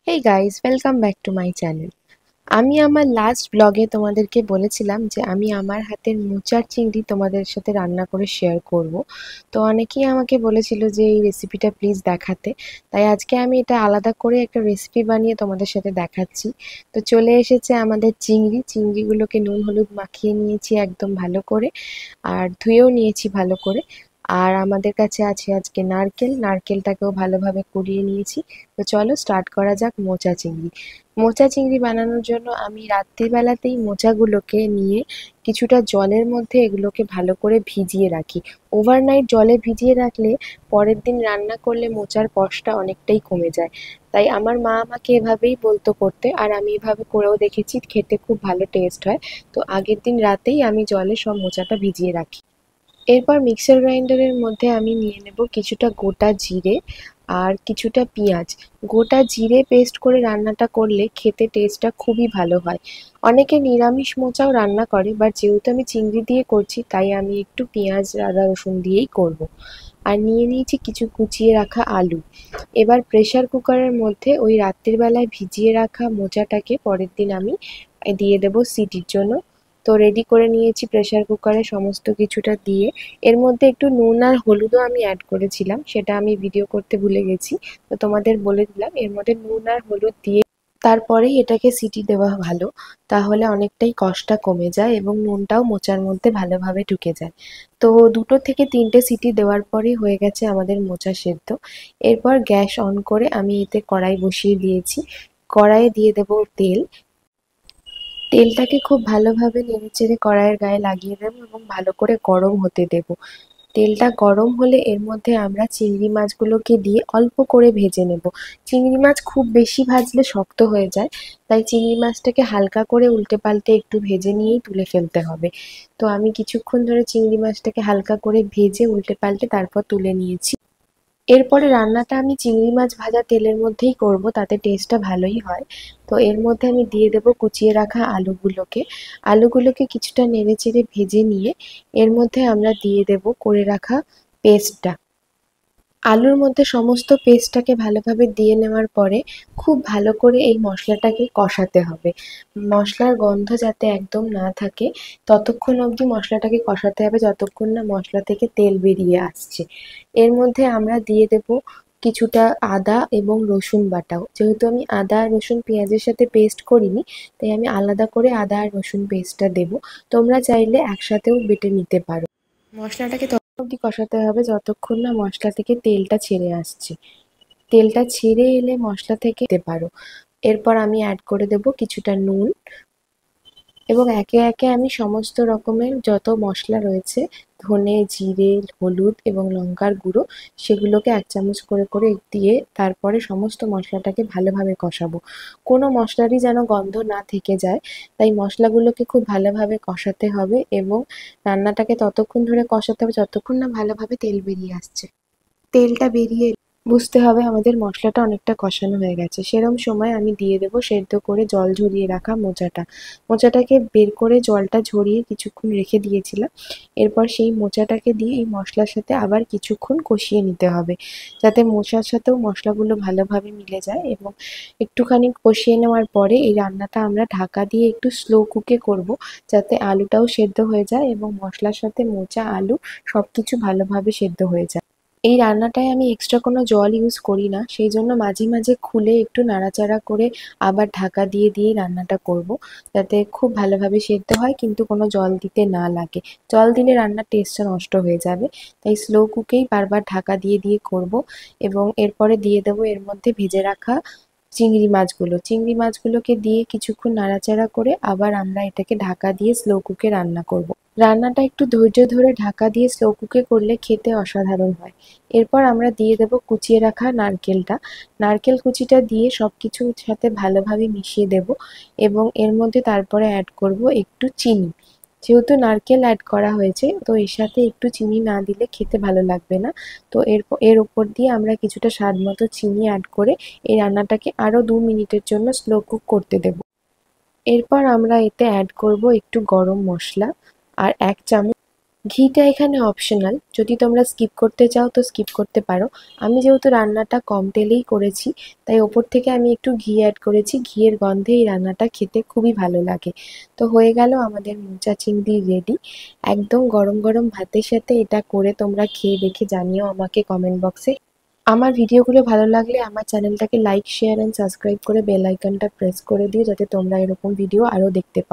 Hey guys, welcome back to my channel. আমি আমার last ব্লগে তোমাদেরকে বলেছিলাম যে আমি আমার হাতের মোচার চিংড়ি তোমাদের সাথে রান্না করে শেয়ার করব। তো অনেকেই আমাকে বলেছিল যে এই রেসিপিটা প্লিজ দেখাতে, তাই আজকে আমি এটা আলাদা করে একটা রেসিপি বানিয়ে তোমাদের সাথে দেখাচ্ছি। তো চলে এসেছে আমাদের চিংড়িগুলোকে নুন হলুদ মাখিয়ে নিয়েছি একদম ভালো করে, আর ধুয়েও নিয়েছি ভালো করে। আর আমাদের কাছে আছে আজকে নারকেলটাকেও ভালোভাবে কুড়িয়ে নিয়েছি। তো চলো স্টার্ট করা যাক মোচা চিংড়ি বানানোর জন্য আমি রাত্রিবেলাতেই মোচাগুলোকে নিয়ে কিছুটা জলের মধ্যে এগুলোকে ভালো করে ভিজিয়ে রাখি। ওভারনাইট জলে ভিজিয়ে রাখলে পরের দিন রান্না করলে মোচার কষটা অনেকটাই কমে যায়। তাই আমার মা আমাকে এভাবেই বলতো করতে, আর আমি এভাবে করেও দেখেছি, খেতে খুব ভালো টেস্ট হয়। তো আগের দিন রাতেই আমি জলে সব মোচাটা ভিজিয়ে রাখি। এরপর মিক্সার গ্রাইন্ডারের মধ্যে আমি নিয়ে নেব কিছুটা গোটা জিরে আর কিছুটা পেঁয়াজ। গোটা জিরে পেস্ট করে রান্নাটা করলে খেতে টেস্টটা খুবই ভালো হয়। অনেকে নিরামিষ মোচাও রান্না করে, বাট যেহেতু আমি চিংড়ি দিয়ে করছি তাই আমি একটু পেঁয়াজ আদা রসুন দিয়েই করব। আর নিয়ে নিয়েছি কিছু কুচিয়ে রাখা আলু। এবার প্রেসার কুকারের মধ্যে ওই রাত্রির বেলায় ভিজিয়ে রাখা মোচাটাকে পরের দিন আমি দিয়ে দেবো সিটির জন্য। তো রেডি করে নিয়েছি প্রেসার কুকারে সমস্ত কিছুটা দিয়ে। এর মধ্যে একটু নুন আর হলুদও আমি অ্যাড করেছিলাম, সেটা আমি ভিডিও করতে ভুলে গেছি। তো তোমাদের বলে দিলাম, এর মধ্যে নুন আর হলুদ দিয়ে তারপরেই এটাকে সিটি দেওয়া ভালো। তাহলে অনেকটাই কষটা কমে যায় এবং নুনটাও মোচার মধ্যে ভালোভাবে ঢুকে যায়। তো 2 থেকে 3টে সিটি দেওয়ার পরেই হয়ে গেছে আমাদের মোচা সেদ্ধ। এরপর গ্যাস অন করে আমি এতে কড়াই বসিয়ে দিয়েছি। কড়াইয়ে দিয়ে দেবো তেল। তেলটাকে খুব ভালোভাবে নেড়েচেড়ে কড়াইয়ের গায়ে লাগিয়ে দেবো এবং ভালো করে গরম হতে দেবো। তেলটা গরম হলে এর মধ্যে আমরা চিংড়ি মাছগুলোকে দিয়ে অল্প করে ভেজে নেব। চিংড়ি মাছ খুব বেশি ভাজলে শক্ত হয়ে যায়, তাই চিংড়ি মাছটাকে হালকা করে উল্টে পাল্টে একটু ভেজে নিয়েই তুলে ফেলতে হবে। তো আমি কিছুক্ষণ ধরে চিংড়ি মাছটাকে হালকা করে ভেজে উল্টে পাল্টে তারপর তুলে নিয়েছি। এরপরে রান্নাটা আমি চিংড়ি মাছ ভাজা তেলের মধ্যেই করব, তাতে টেস্টটা ভালোই হয়। তো এর মধ্যে আমি দিয়ে দেবো কুচিয়ে রাখা আলুগুলোকে। আলুগুলোকে কিছুটা নেড়েচেড়ে ভেজে নিয়ে এর মধ্যে আমরা দিয়ে দেবো করে রাখা পেস্টটা। আলুর মধ্যে সমস্ত পেস্টটাকে ভালোভাবে দিয়ে নেওয়ার পরে খুব ভালো করে এই মশলাটাকে কষাতে হবে। মশলার গন্ধ যাতে একদম না থাকে ততক্ষণ অবধি মশলাটাকে কষাতে হবে যতক্ষণ না মশলা থেকে তেল বেরিয়ে আসছে। এর মধ্যে আমরা দিয়ে দেব কিছুটা আদা এবং রসুন বাটাও। যেহেতু আমি আদা আর রসুন পেঁয়াজের সাথে পেস্ট করিনি, তাই আমি আলাদা করে আদা আর রসুন পেস্টটা দেবো। তোমরা চাইলে একসাথেও বেটে নিতে পারো। মশলাটাকে ততক্ষণ অবধি কষাতে হবে যতক্ষণ না মশলা থেকে তেলটা ছেড়ে আসছে। তেলটা ছেড়ে এলে মশলা থেকে দিতে পারো। এরপর আমি অ্যাড করে দেব কিছুটা নুন এবং একে একে আমি সমস্ত রকমের যত মশলা রয়েছে, ধনে জিরে হলুদ এবং লঙ্কার গুঁড়ো, সেগুলোকে 1 চামচ করে করে দিয়ে তারপরে সমস্ত মশলাটাকে ভালোভাবে কষাবো। কোনো মশলারই যেন গন্ধ না থেকে যায়, তাই মশলাগুলোকে খুব ভালোভাবে কষাতে হবে এবং রান্নাটাকে ততক্ষণ ধরে কষাতে হবে যতক্ষণ না ভালোভাবে তেল বেরিয়ে আসছে। তেলটা বেরিয়ে বুঝতে হবে আমাদের মশলাটা অনেকটা কষানো হয়ে গেছে। সেরম সময় আমি দিয়ে দেবো সেদ্ধ করে জল ঝরিয়ে রাখা মোচাটা। মোচাটাকে বের করে জলটা ঝরিয়ে কিছুক্ষণ রেখে দিয়েছিলাম। এরপর সেই মোচাটাকে দিয়ে এই মশলার সাথে আবার কিছুক্ষণ কষিয়ে নিতে হবে, যাতে মোচার সাথেও মশলাগুলো ভালোভাবে মিলে যায়। এবং একটুখানি কষিয়ে নেওয়ার পরে এই রান্নাটা আমরা ঢাকা দিয়ে একটু স্লো কুকে করব, যাতে আলুটাও সেদ্ধ হয়ে যায় এবং মশলার সাথে মোচা আলু সবকিছু ভালোভাবে সেদ্ধ হয়ে যায়। এই রান্নাটায় আমি এক্সট্রা কোনো জল ইউজ করি না, সেই জন্য মাঝে মাঝে খুলে একটু নাড়াচাড়া করে আবার ঢাকা দিয়ে দিয়েই রান্নাটা করব, যাতে খুব ভালোভাবে সেদ্ধ হয় কিন্তু কোনো জল দিতে না লাগে। জল দিলে রান্নার টেস্টটা নষ্ট হয়ে যাবে, তাই স্লো কুকেই বারবার ঢাকা দিয়ে দিয়ে করব। এবং এরপরে দিয়ে দেবো এর মধ্যে ভেজে রাখা চিংড়ি মাছগুলোকে দিয়ে কিছুক্ষণ নাড়াচাড়া করে আবার আমরা এটাকে ঢাকা দিয়ে স্লো কুকে রান্না করব। রান্নাটা একটু ধৈর্য ধরে ঢাকা দিয়ে স্লো কুকে করলে খেতে অসাধারণ হয়। এরপর আমরা দিয়ে দেবো কুচিয়ে রাখা নারকেলটা। নারকেল কুচিটা দিয়ে সবকিছুর সাথে ভালোভাবে মিশিয়ে দেব এবং এর মধ্যে তারপরে অ্যাড করব একটু চিনি। যেহেতু নারকেল অ্যাড করা হয়েছে, তো এর সাথে একটু চিনি না দিলে খেতে ভালো লাগবে না। তো এর ওপর দিয়ে আমরা কিছুটা স্বাদ মতো চিনি অ্যাড করে এই রান্নাটাকে আরও 2 মিনিটের জন্য স্লো কুক করতে দেব। এরপর আমরা এতে অ্যাড করব একটু গরম মশলা আর 1 চামচ ঘিটা এখানে অপশনাল, যদি তোমরা স্কিপ করতে চাও তো স্কিপ করতে পারো। আমি যেহেতু রান্নাটা কম তেলেই করেছি, তাই ওপর থেকে আমি একটু ঘি অ্যাড করেছি। ঘিয়ের গন্ধে এই রান্নাটা খেতে খুবই ভালো লাগে। তো হয়ে গেল আমাদের মোচা চিংড়ি রেডি। একদম গরম গরম ভাতের সাথে এটা করে তোমরা খেয়ে দেখে জানিও আমাকে কমেন্ট বক্সে। আমার ভিডিওগুলো ভালো লাগলে আমার চ্যানেলটাকে লাইক, শেয়ার অ্যান্ড সাবস্ক্রাইব করে বেল আইকনটা প্রেস করে দিও, যাতে তোমরা এরকম ভিডিও আরও দেখতে পাও।